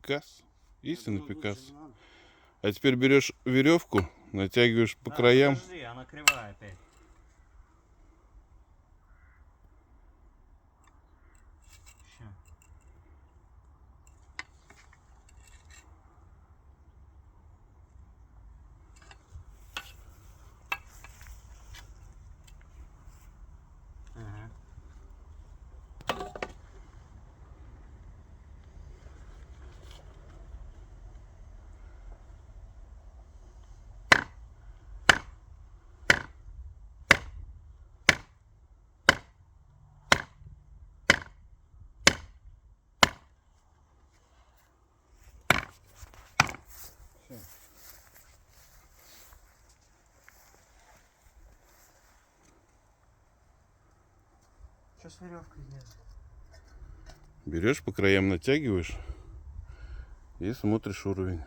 Пикас. Истинный Пикас. А теперь берешь веревку, натягиваешь по краям. Подожди, она кривая опять. Ща. Ага. Что с веревкой делать? Берешь по краям, натягиваешь и смотришь уровень.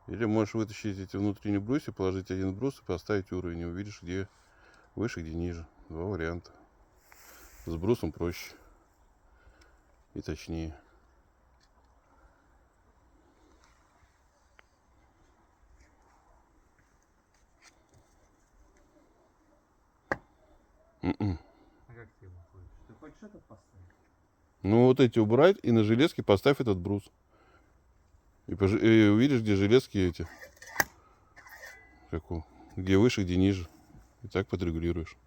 Или можешь вытащить эти внутренние брусья, положить один брус и поставить уровень. И увидишь, где выше, где ниже. Два варианта. С брусом проще и точнее. А как ты его хочешь? Ты хочешь этот поставить? Ну вот эти убрать и на железке поставь этот брус. И увидишь, где железки эти. Где выше, где ниже. И так подрегулируешь.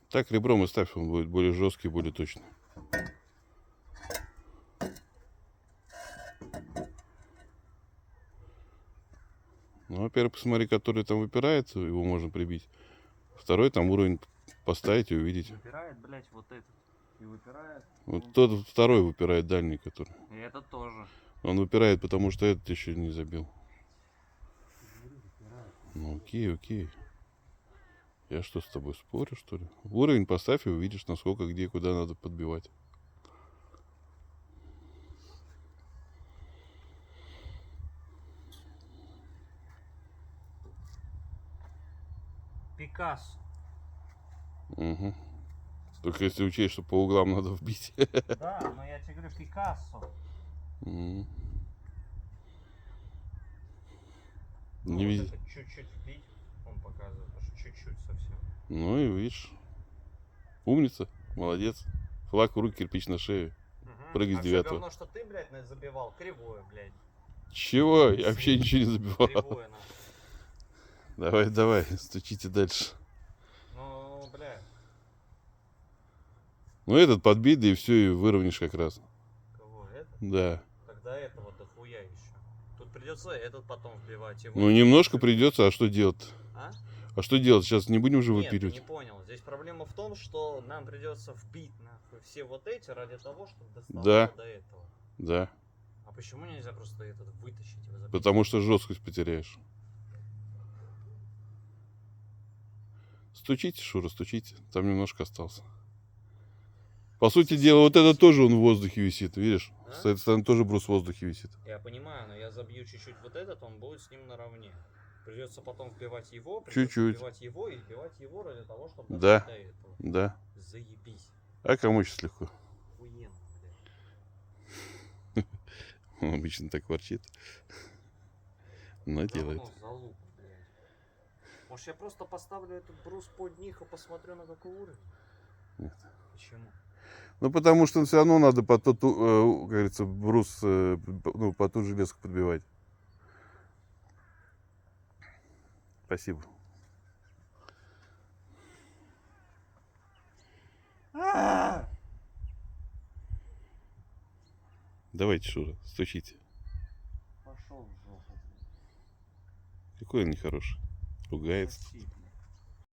Так ребром и ставь, он будет более жесткий, более точный. Ну, во-первых, посмотри, который там выпирает, его можно прибить. Второй там уровень поставить и увидеть. Выпирает, блять, вот этот. И выпирает. Вот тот второй выпирает, дальний, который. И этот тоже. Он выпирает, потому что этот еще не забил. Ну окей, окей. Я что, с тобой спорю, что ли? Уровень поставь и увидишь, насколько, где, куда надо подбивать. Пикассо. Угу. Только если учесть, что по углам надо вбить. Да, но я тебе говорю, Пикассо. Не Вот видишь. это чуть-чуть вбить, он показывает, аж чуть-чуть совсем. Ну и видишь. Умница, молодец. Флаг в руки, кирпич на шее. Прыгай с А все девятого. говно, что ты, блядь, забивал, кривое, блядь. Чего? Я вообще ничего не забивал. Кривое, нахуй. Давай, давай, стучите дальше. Ну, блядь. Ну этот подбить, да и все, и выровняешь как раз. Кого, это? Да. Тогда этого дохуя еще. Тут придется этот потом вбивать его. Ну немножко придется, а что делать? А? А что делать? Сейчас не будем же Нет, ты выпиливать. не понял. Здесь проблема в том, что нам придется вбить нахуй все вот эти ради того, чтобы доставало Да. до этого. Да. А почему нельзя просто этот вытащить? Его забить? Потому что жесткость потеряешь. Стучите, Шура, стучите. Там немножко остался. По сути дела, вот это тоже он в воздухе висит, видишь? А? С этой стороны тоже брус в воздухе висит. Я понимаю, но я забью чуть-чуть вот этот, он будет с ним наравне. Придется потом вбивать его, Чуть-чуть. вбивать его и вбивать его ради того, чтобы Да. дойти до этого. Да. Заебись. А кому сейчас легко? Охуенно, блядь. Он обычно так ворчит. Но делает. Говно залупа, блядь. Может, я просто поставлю этот брус под них и посмотрю, на какой уровень? Нет. Почему? Ну, потому что все равно надо по тот, как говорится, брус, ну, по ту железку подбивать. Спасибо. Давайте, Шура, стучите. Пошел в жопу. Какой он нехороший. Ругается. Прости.